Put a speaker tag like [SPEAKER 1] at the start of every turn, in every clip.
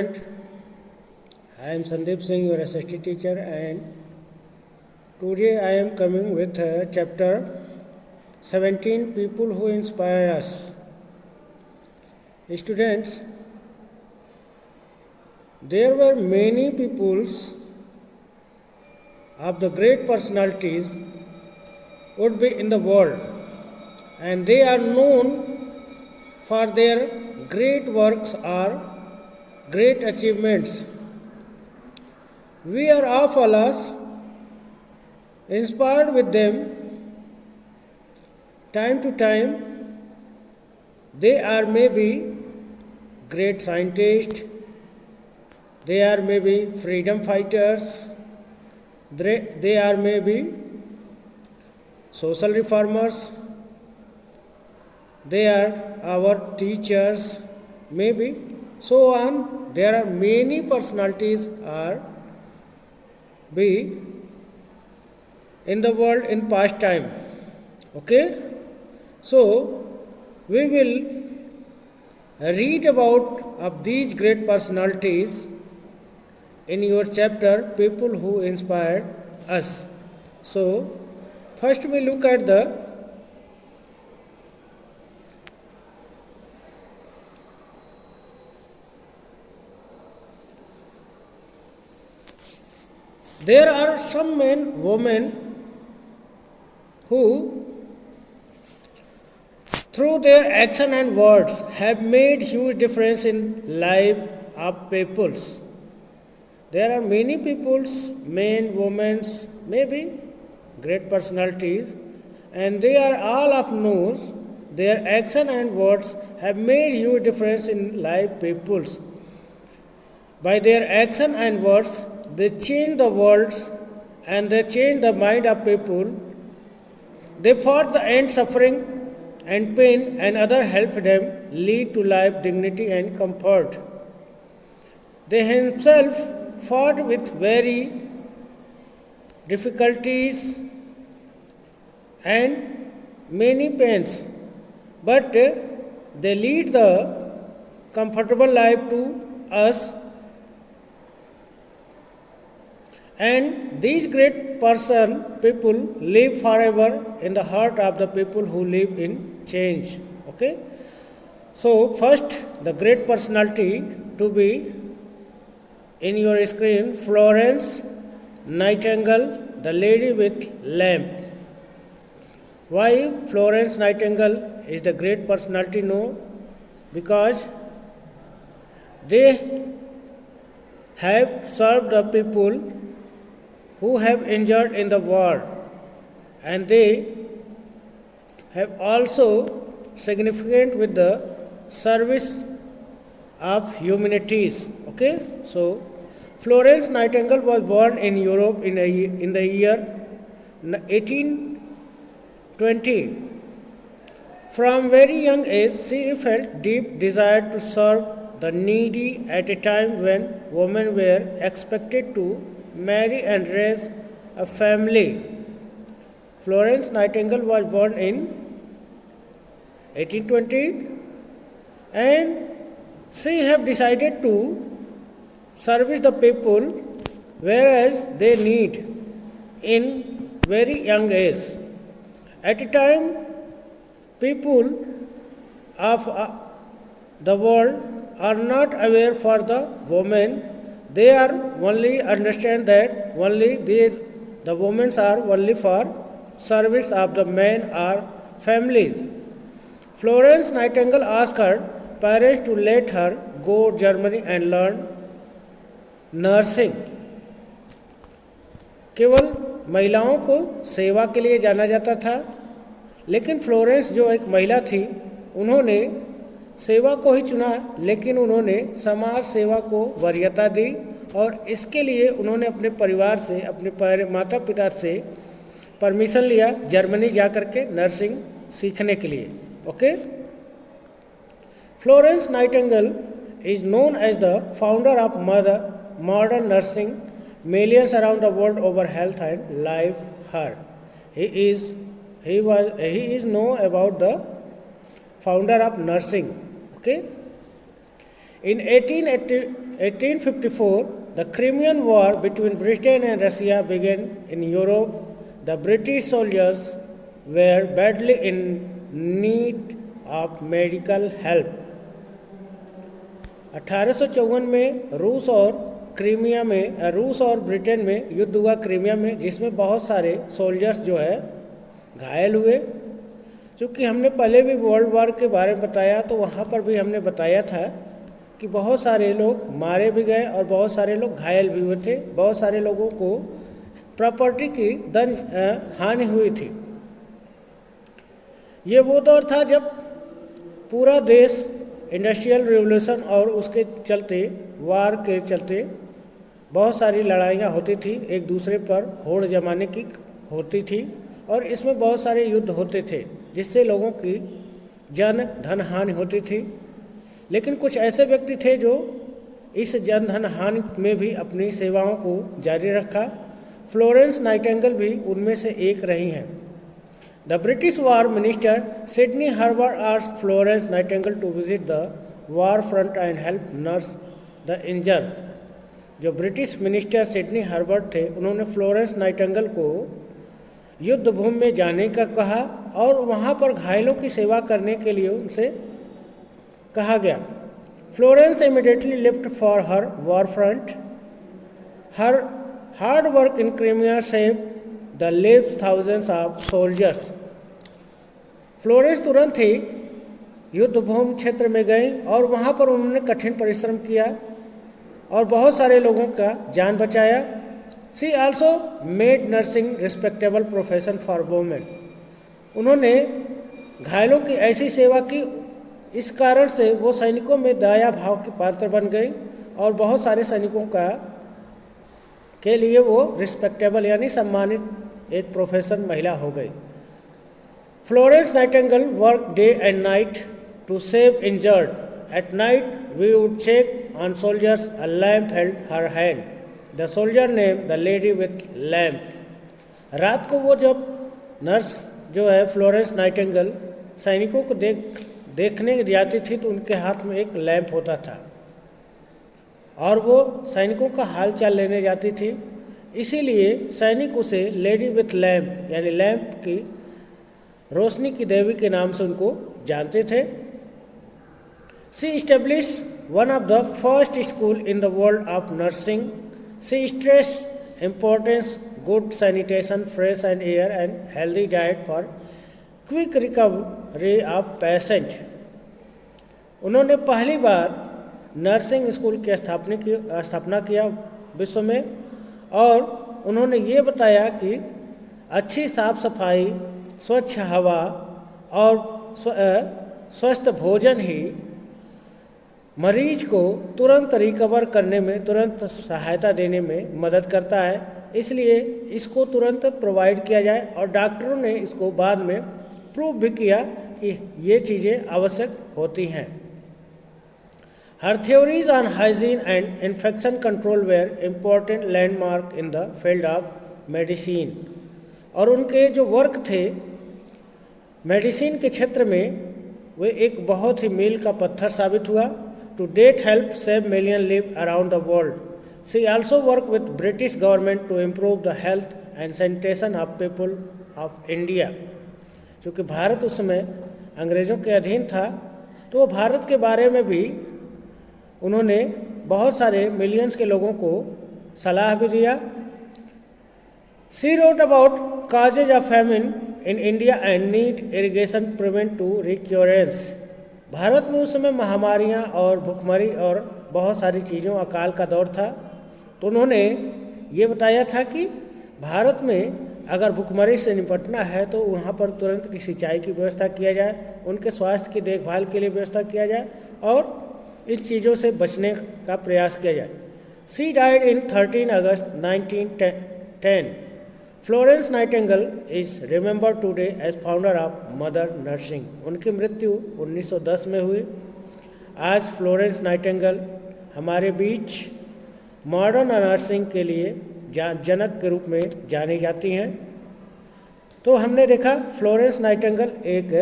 [SPEAKER 1] I am Sandeep Singh, your SST teacher, and today I am coming with chapter 17 People Who Inspire Us. Students, there were many peoples of the great personalities would be in the world, and they are known for their great works or great achievements. We are all us inspired with them time to time. They are maybe great scientists, they are maybe freedom fighters, they are maybe social reformers, they are our teachers, maybe so on. There are many personalities are be in the world in past time. Okay, so we will read about of these great personalities in your chapter People Who Inspired Us. So first we look at there are some men, women who through their action and words have made huge difference in life of peoples. There are many peoples, men, women, maybe great personalities, and they are all of knows. Their action and words have made huge difference in life peoples. By their action and words, they change the world and they change the mind of people. They fought the end suffering and pain, and other helped them lead to life, dignity, and comfort. They himself fought with very difficulties and many pains, but they lead the comfortable life to us. And these great people live forever in the heart of the people who live in change. Okay. So first, the great personality to be in your screen, Florence Nightingale, the lady with lamp. Why Florence Nightingale is the great personality? No, because they have served the people who have injured in the war, and they have also significant with the service of humanities. Okay, so Florence Nightingale was born in Europe in the year 1820. From very young age, she felt deep desire to serve the needy at a time when women were expected to marry and raise a family. Florence Nightingale was born in 1820, and she have decided to service the people whereas they need in very young age. At a time, people of the world are not aware for the women. They are only understand that only the women are only for service of the men or families. Florence Nightingale asked her parents to let her go to Germany and learn nursing. केवल महिलाओं को सेवा के लिए जाना जाता था, लेकिन फ्लोरेंस जो एक महिला थी, उन्होंने सेवा को ही चुना, लेकिन उन्होंने समाज सेवा को वरीयता दी और इसके लिए उन्होंने अपने परिवार से, अपने माता पिता से परमिशन लिया जर्मनी जा कर के नर्सिंग सीखने के लिए. Okay. Florence Nightingale is known as the founder of modern nursing. Millions around the world over health and life her. He is known about the founder of nursing. Okay. In 1854, the Crimean War between Britain and Russia began in Europe. The British soldiers were badly in need of medical help. 1854 में रूस और Britain में युद्ध हुआ Crimea में, जिसमें बहुत सारे सोल्जर्स जो है घायल हुए। चूँकि हमने पहले भी वर्ल्ड वॉर के बारे में बताया, तो वहाँ पर भी हमने बताया था कि बहुत सारे लोग मारे भी गए और बहुत सारे लोग घायल भी हुए थे। बहुत सारे लोगों को प्रॉपर्टी की हानि हुई थी। ये वो दौर था जब पूरा देश इंडस्ट्रियल रिवोल्यूशन और उसके चलते, वार के चलते बहुत सारी लड़ाइयाँ होती थी, एक दूसरे पर होड़ जमाने की होती थी, और इसमें बहुत सारे युद्ध होते थे जिससे लोगों की धन हानि होती थी। लेकिन कुछ ऐसे व्यक्ति थे जो इस धन हानि में भी अपनी सेवाओं को जारी रखा। फ्लोरेंस नाइटिंगेल भी उनमें से एक रही हैं। The British war minister Sidney Herbert asked Florence Nightingale to visit the war front and help nurse the injured. जो ब्रिटिश मिनिस्टर सिडनी हार्बर थे, उन्होंने फ्लोरेंस नाइटिंगेल को युद्ध भूमि में जाने का कहा और वहाँ पर घायलों की सेवा करने के लिए उनसे कहा गया। Florence immediately left for her war front. Her hard work in Crimea save the leaves thousands of soldiers. Florence तुरंत ही युद्ध भूमि क्षेत्र में गई और वहाँ पर उन्होंने कठिन परिश्रम किया और बहुत सारे लोगों का जान बचाया। She also made nursing respectable profession for women. उन्होंने घायलों की ऐसी सेवा की, इस कारण से वो सैनिकों में दया भाव के पात्र बन गई और बहुत सारे सैनिकों के लिए वो रिस्पेक्टेबल यानी सम्मानित एक प्रोफेशन महिला हो गई। Florence Nightingale work day and night to save injured. At night we would check on soldiers. A lamp held her hand. The soldier name the lady with lamp. रात को वो जब नर्स जो है फ्लोरेंस नाइटिंगेल सैनिकों को देखने जाती थी, तो उनके हाथ में एक लैंप होता था और वो सैनिकों का हाल चाल लेने जाती थी। इसीलिए सैनिक उसे लेडी विथ लैम्प यानी लैंप की रोशनी की देवी के नाम से उनको जानते थे। She establish one of the first school in the world of nursing. She stress importance good sanitation, fresh and air and healthy diet for quick recovery of patient. उन्होंने पहली बार नर्सिंग स्कूल की स्थापना किया विश्व में, और उन्होंने ये बताया कि अच्छी साफ सफाई, स्वच्छ हवा और स्वस्थ भोजन ही मरीज को तुरंत रिकवर करने में, तुरंत सहायता देने में मदद करता है। इसलिए इसको तुरंत प्रोवाइड किया जाए, और डॉक्टरों ने इसको बाद में प्रूव भी किया कि ये चीज़ें आवश्यक होती हैं। हर theories on hygiene and infection control were important landmark in the field of medicine. और उनके जो वर्क थे मेडिसिन के क्षेत्र में, वे एक बहुत ही मील का पत्थर साबित हुआ। To date help save million live around the world. She also work with British government to improve the health and sanitation of people of India. क्योंकि भारत उस समय अंग्रेज़ों के अधीन था, तो वो भारत के बारे में भी उन्होंने बहुत सारे मिलियंस के लोगों को सलाह भी दिया। She wrote about causes of famine in India and need irrigation prevent to recurrence. भारत में उस समय महामारियाँ और भुखमरी और बहुत सारी चीज़ों, अकाल का दौर था, तो उन्होंने ये बताया था कि भारत में अगर भुखमरी से निपटना है तो वहाँ पर तुरंत की सिंचाई की व्यवस्था किया जाए, उनके स्वास्थ्य की देखभाल के लिए व्यवस्था किया जाए और इन चीज़ों से बचने का प्रयास किया जाए। She died in 13 August 1910। Florence Nightingale is remembered today as founder of mother nursing. उनकी मृत्यु 1910 में हुई। आज फ्लोरेंस नाइटिंगेल हमारे बीच मॉडर्न नर्सिंग के लिए जनक के रूप में जानी जाती हैं। तो हमने देखा फ्लोरेंस नाइटिंगेल एक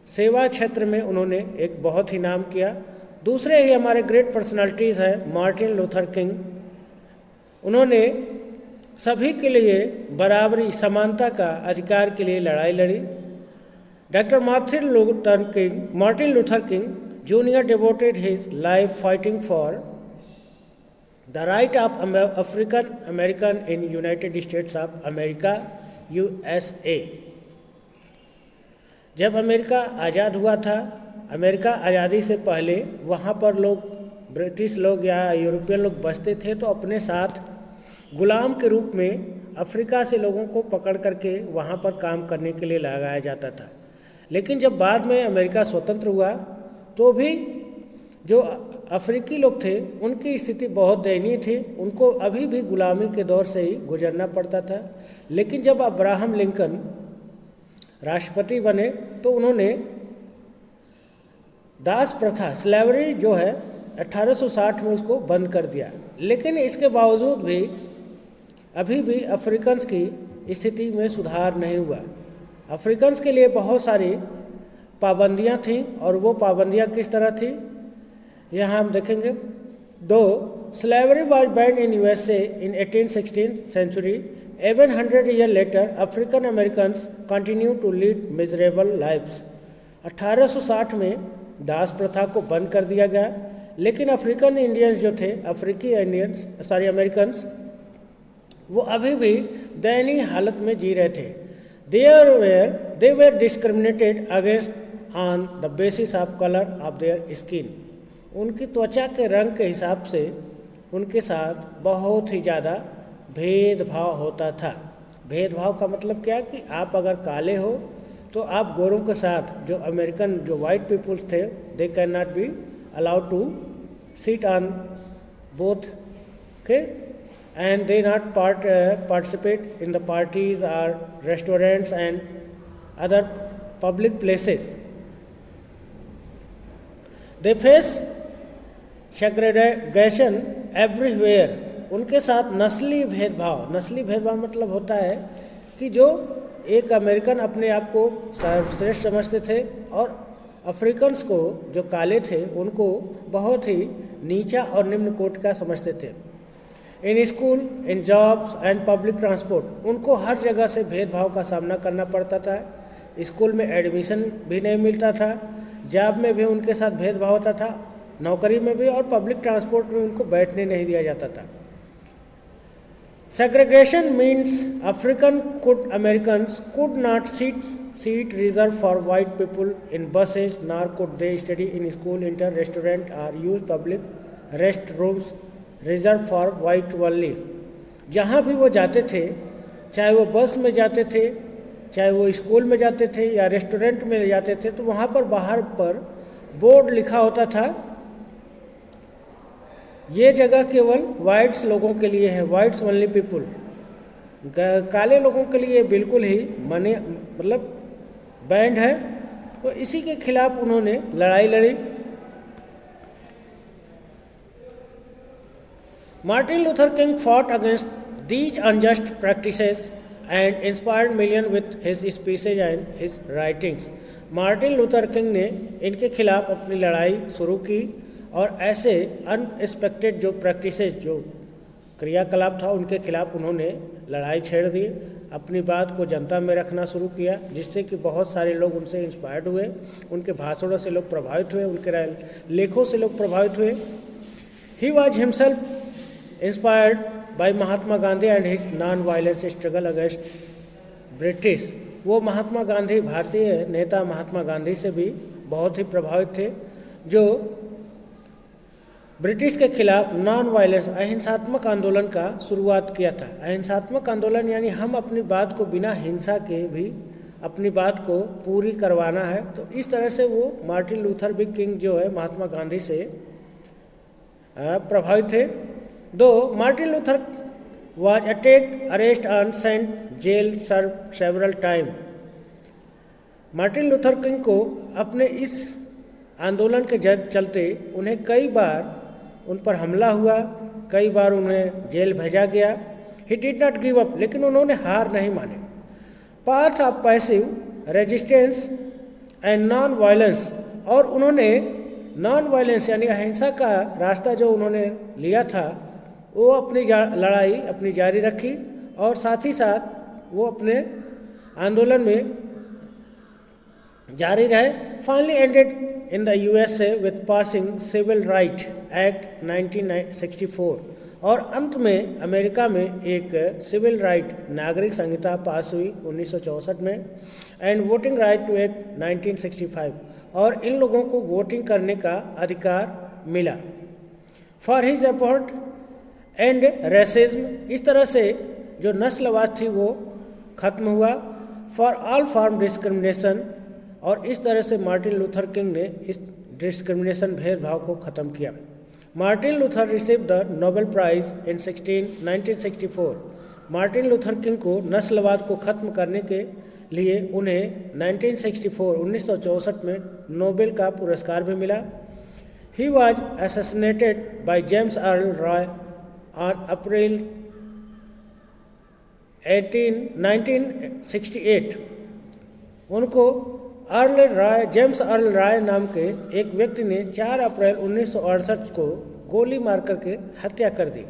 [SPEAKER 1] सेवा क्षेत्र में उन्होंने एक बहुत ही नाम किया। दूसरे ही हमारे ग्रेट पर्सनालिटीज़ हैं मार्टिन लूथर किंग। उन्होंने सभी के लिए बराबरी समानता का अधिकार के लिए लड़ाई लड़ी। Doctor Martin Luther king junior devoted his life fighting for the right of African American in United states of America USA। जब अमेरिका आज़ाद हुआ था, अमेरिका आज़ादी से पहले वहाँ पर लोग ब्रिटिश लोग या यूरोपियन लोग बसते थे, तो अपने साथ गुलाम के रूप में अफ्रीका से लोगों को पकड़ करके वहाँ पर काम करने के लिए लगाया जाता था। लेकिन जब बाद में अमेरिका स्वतंत्र हुआ तो भी जो अफ्रीकी लोग थे उनकी स्थिति बहुत दयनीय थी, उनको अभी भी गुलामी के दौर से ही गुजरना पड़ता था। लेकिन जब अब्राहम लिंकन राष्ट्रपति बने तो उन्होंने दास प्रथा स्लेवरी जो है 1860 में उसको बंद कर दिया। लेकिन इसके बावजूद भी अभी भी अफ्रीकन्स की स्थिति में सुधार नहीं हुआ। अफ्रीकन्स के लिए बहुत सारी पाबंदियां थीं, और वो पाबंदियां किस तरह थी यहाँ हम देखेंगे। दो slavery was banned in USA in 1816th century, even 100 years later African Americans continue to lead miserable lives। 1860 में दास प्रथा को बंद कर दिया गया, लेकिन अफ्रीकन इंडियंस जो थे, अमेरिकन्स, वो अभी भी दयनीय हालत में जी रहे थे। They were discriminated against on the basis of colour of their skin. उनकी त्वचा के रंग के हिसाब से उनके साथ बहुत ही ज़्यादा भेदभाव होता था। भेदभाव का मतलब क्या कि आप अगर काले हो तो आप गोरों के साथ, जो अमेरिकन जो वाइट पीपल्स थे, they can not be allowed to sit on both के and they not participate in the parties or restaurants and other public places. They face segregation everywhere। उनके साथ नस्ली भेदभाव मतलब होता है कि जो एक अमेरिकन अपने आप को सर्वश्रेष्ठ समझते थे और अफ्रीकन्स को जो काले थे उनको बहुत ही नीचा और निम्न कोटि का समझते थे। In school, in jobs and public transport, उनको हर जगह से भेदभाव का सामना करना पड़ता था। स्कूल में एडमिशन भी नहीं मिलता था, जॉब में भी उनके साथ भेदभाव होता था, नौकरी में भी, और पब्लिक ट्रांसपोर्ट में उनको बैठने नहीं दिया जाता था। Segregation means Americans could not seat reserved for white people in buses, nor could they study in school, enter restaurant or use public restrooms reserve for white only. जहाँ भी वो जाते थे, चाहे वो बस में जाते थे, चाहे वो स्कूल में जाते थे या रेस्टोरेंट में जाते थे, तो वहाँ पर बाहर पर बोर्ड लिखा होता था, ये जगह केवल वाइट्स लोगों के लिए है, वाइट्स ओनली पीपुल। काले लोगों के लिए बिल्कुल ही मतलब बैंड है। तो इसी के खिलाफ उन्होंने लड़ाई लड़ी। Martin Luther King fought against these unjust practices and inspired millions with his speeches and his writings। Martin Luther king ने इनके खिलाफ अपनी लड़ाई शुरू की और ऐसे अनएक्सपेक्टेड जो प्रैक्टिसेस, जो क्रियाकलाप था, उनके खिलाफ उन्होंने लड़ाई छेड़ दी। अपनी बात को जनता में रखना शुरू किया, जिससे कि बहुत सारे लोग उनसे इंस्पायर्ड हुए, उनके भाषणों से लोग प्रभावित हुए, उनके लेखों से लोग प्रभावित हुए। He was himself inspired by Mahatma Gandhi and his non-violence struggle against British। वो महात्मा गांधी, भारतीय नेता महात्मा गांधी से भी बहुत ही प्रभावित थे, जो ब्रिटिश के खिलाफ नॉन वायलेंस अहिंसात्मक आंदोलन का शुरुआत किया था। अहिंसात्मक आंदोलन यानी हम अपनी बात को बिना हिंसा के भी अपनी बात को पूरी करवाना है। तो इस तरह से वो मार्टिन लूथर किंग जो है महात्मा गांधी से प्रभावित थे। दो Martin Luther was attacked, arrested and sent jail several times। Martin Luther King को अपने इस आंदोलन के चलते उन्हें कई बार उन पर हमला हुआ, कई बार उन्हें जेल भेजा गया। He did not give up, लेकिन उन्होंने हार नहीं माने। Path of passive resistance and non violence, और उन्होंने नॉन वायलेंस यानी अहिंसा का रास्ता जो उन्होंने लिया था, वो अपनी लड़ाई अपनी जारी रखी और साथ ही साथ वो अपने आंदोलन में जारी रहे। Finally ended in the USA with passing civil right act 1964 और अंत में अमेरिका में एक सिविल राइट नागरिक संहिता पास हुई 1964 में and voting right to act 1965 और इन लोगों को वोटिंग करने का अधिकार मिला। For his effort and racism, इस तरह से जो नस्लवाद थी वो खत्म हुआ। फॉर ऑल फॉर्म डिस्क्रिमिनेशन, और इस तरह से मार्टिन लूथर किंग ने इस डिस्क्रिमिनेशन भेदभाव को ख़त्म किया। Martin Luther receive the Nobel prize in 1964। Martin Luther King को नस्लवाद को ख़त्म करने के लिए उन्हें 1964 में नोबेल का पुरस्कार भी मिला। He was assassinated by James earl Roy on April 1968। उनको जेम्स अर्ल रॉय नाम के एक व्यक्ति ने 4 अप्रैल 1968 को गोली मार करके हत्या कर दी।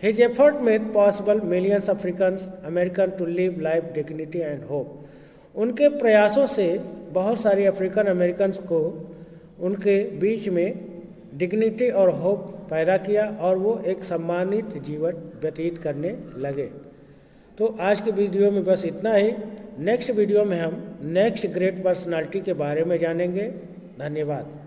[SPEAKER 1] His effort made possible millions Africans American to live life dignity and hope. उनके प्रयासों से बहुत सारी अफ्रीकन अमेरिकन्स को उनके बीच में डिग्निटी और होप पैदा किया और वो एक सम्मानित जीवन व्यतीत करने लगे। तो आज के वीडियो में बस इतना ही। नेक्स्ट वीडियो में हम नेक्स्ट ग्रेट पर्सनालिटी के बारे में जानेंगे। धन्यवाद।